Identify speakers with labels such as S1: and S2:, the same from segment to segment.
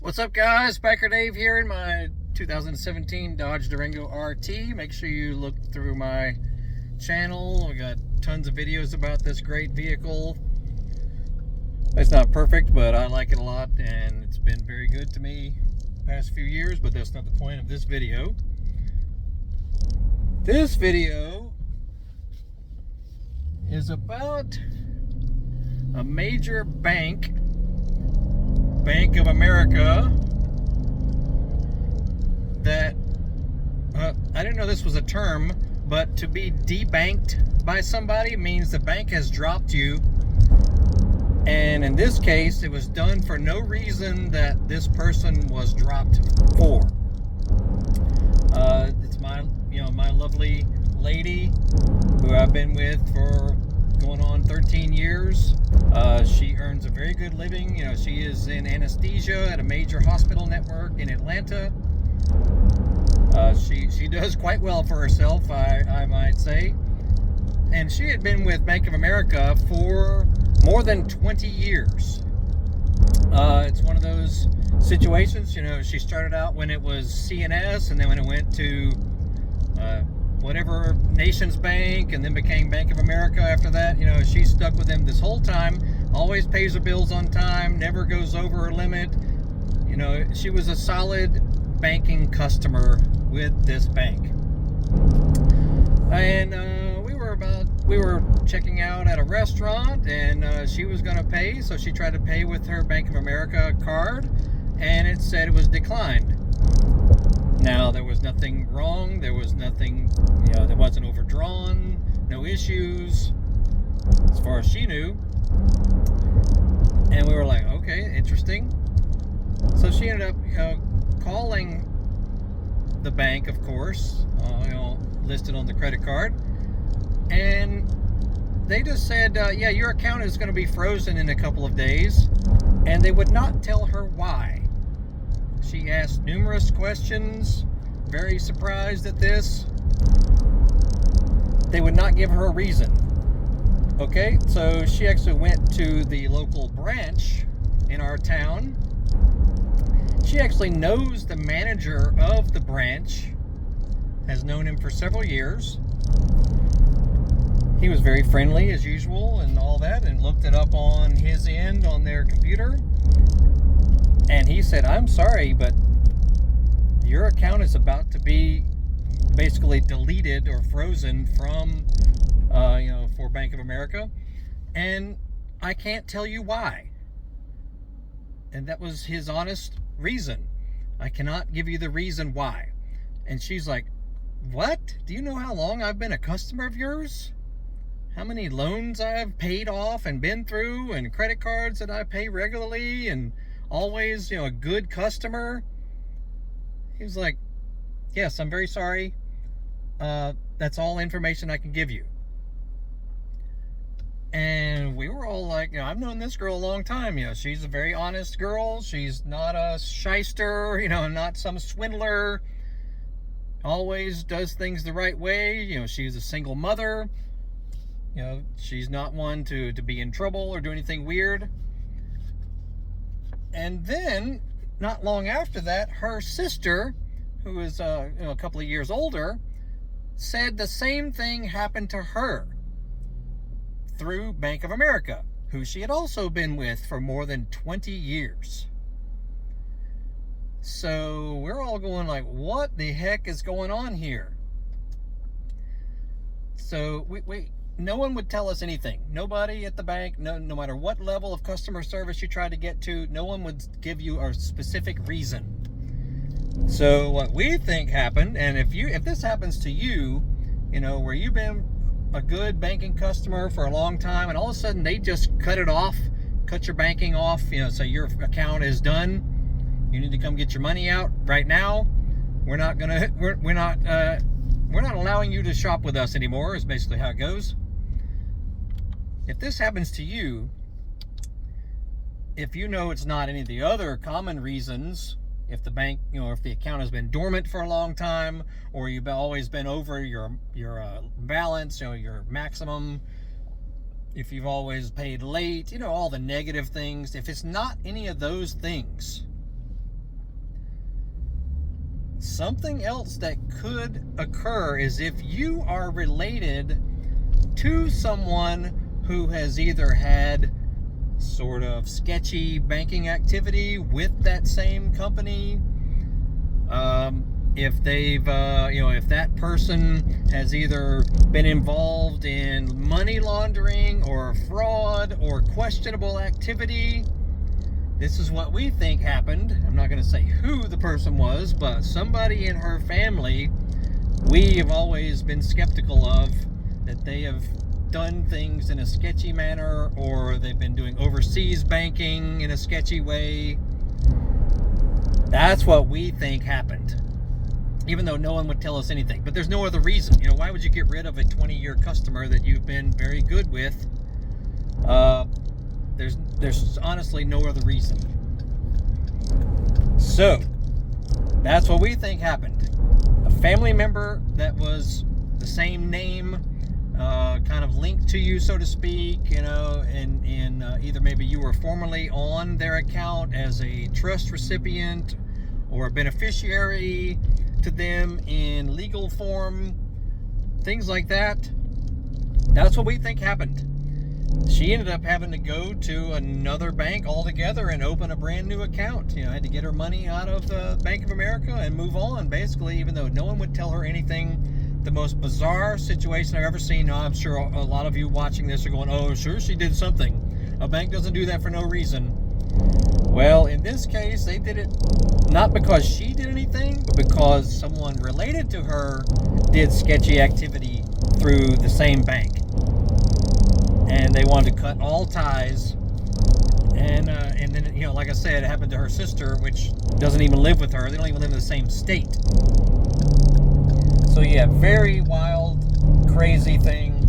S1: What's up, guys? Biker Dave here in my 2017 Dodge Durango RT. Make sure you look through my channel. I got tons of videos about this great vehicle. It's not perfect, but I like it a lot, and it's been very good to me the past few years, but that's not the point of this video. This video is about a major bank, Bank of America, that I didn't know this was a term, but to be debanked by somebody means the bank has dropped you, and in this case it was done for no reason that this person was dropped for. It's my lovely lady who I've been with for going on 13 years. She earns a very good living. She is in anesthesia at a major hospital network in Atlanta. She does quite well for herself, I might say. And she had been with Bank of America for more than 20 years. It's one of those situations, she started out when it was CNS, and then when it went to whatever Nations Bank, and then became Bank of America after that. She stuck with them this whole time, always pays her bills on time, never goes over her limit. She was a solid banking customer with this bank. And we were checking out at a restaurant, and she was going to pay, so she tried to pay with her Bank of America card, and it said it was declined. Now, there was nothing wrong, there was nothing, there wasn't overdrawn, no issues, as far as she knew. And we were like, okay, interesting. So she ended up, calling the bank, of course, listed on the credit card. And they just said, yeah, your account is going to be frozen in a couple of days. And they would not tell her why. She asked numerous questions, very surprised at this. They would not give her a reason. Okay, so she actually went to the local branch in our town. She actually knows the manager of the branch, has known him for several years. He was very friendly as usual and all that, and looked it up on his end on their computer. And he said, I'm sorry, but your account is about to be basically deleted or frozen from, for Bank of America. And I can't tell you why. And that was his honest reason. I cannot give you the reason why. And she's like, what? Do you know how long I've been a customer of yours? How many loans I've paid off and been through, and credit cards that I pay regularly, and always, a good customer? He was like, yes, I'm very sorry. That's all information I can give you. And we were all like, I've known this girl a long time. She's a very honest girl. She's not a shyster, not some swindler. Always does things the right way. She's a single mother. She's not one to be in trouble or do anything weird. And then, not long after that, her sister, who is a couple of years older, said the same thing happened to her through Bank of America, who she had also been with for more than 20 years. So we're all going like, what the heck is going on here? So no one would tell us anything. Nobody at the bank, no matter what level of customer service you tried to get to, no one would give you a specific reason. So what we think happened, and if this happens to you, where you've been a good banking customer for a long time, and all of a sudden they just cut your banking off, so your account is done. You need to come get your money out right now. We're not allowing you to shop with us anymore, is basically how it goes. If this happens to you, if it's not any of the other common reasons, if the bank, if the account has been dormant for a long time, or you've always been over your balance, your maximum, if you've always paid late, all the negative things, if it's not any of those things, something else that could occur is if you are related to someone who has either had sort of sketchy banking activity with that same company, if they've, if that person has either been involved in money laundering or fraud or questionable activity. This is what we think happened. I'm not going to say who the person was, but somebody in her family we have always been skeptical of, that they have done things in a sketchy manner, or they've been doing overseas banking in a sketchy way. That's what we think happened, even though no one would tell us anything. But there's no other reason. Why would you get rid of a 20-year customer that you've been very good with? There's honestly no other reason. So that's what we think happened. A family member that was the same name, kind of linked to you, so to speak, and either maybe you were formerly on their account as a trust recipient or a beneficiary to them in legal form, things like that. That's what we think happened. She ended up having to go to another bank altogether and open a brand new account. Had to get her money out of Bank of America and move on, basically, even though no one would tell her anything. The most bizarre situation I've ever seen. Now, I'm sure a lot of you watching this are going, oh, sure, she did something. A bank doesn't do that for no reason. Well, in this case, they did it not because she did anything, but because someone related to her did sketchy activity through the same bank. And they wanted to cut all ties. And then, like I said, it happened to her sister, which doesn't even live with her. They don't even live in the same state. So yeah, very wild, crazy thing.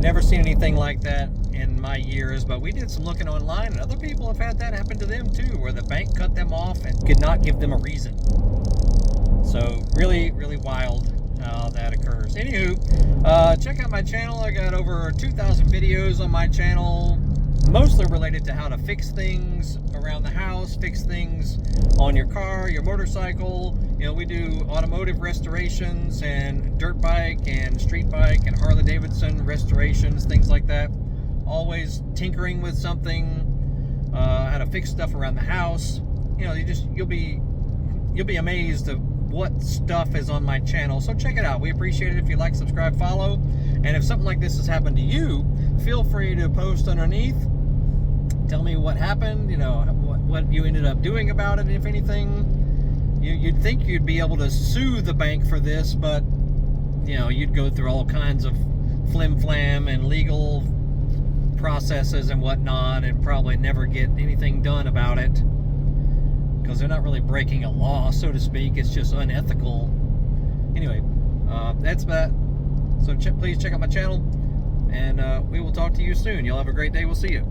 S1: Never seen anything like that in my years, but we did some looking online, and other people have had that happen to them too, where the bank cut them off and could not give them a reason. So really, really wild how that occurs. Anywho, check out my channel. I got over 2,000 videos on my channel, mostly related to how to fix things around the house, fix things on your car, your motorcycle. We do automotive restorations and dirt bike and street bike and Harley Davidson restorations, things like that. Always tinkering with something, how to fix stuff around the house. You'll be amazed at what stuff is on my channel. So check it out. We appreciate it if you like, subscribe, follow. And if something like this has happened to you, feel free to post underneath. Tell me what happened, what you ended up doing about it, if anything. You'd think you'd be able to sue the bank for this, but, you'd go through all kinds of flim-flam and legal processes and whatnot and probably never get anything done about it, because they're not really breaking a law, so to speak. It's just unethical. Anyway, that's that. So please check out my channel, and we will talk to you soon. Y'all have a great day. We'll see you.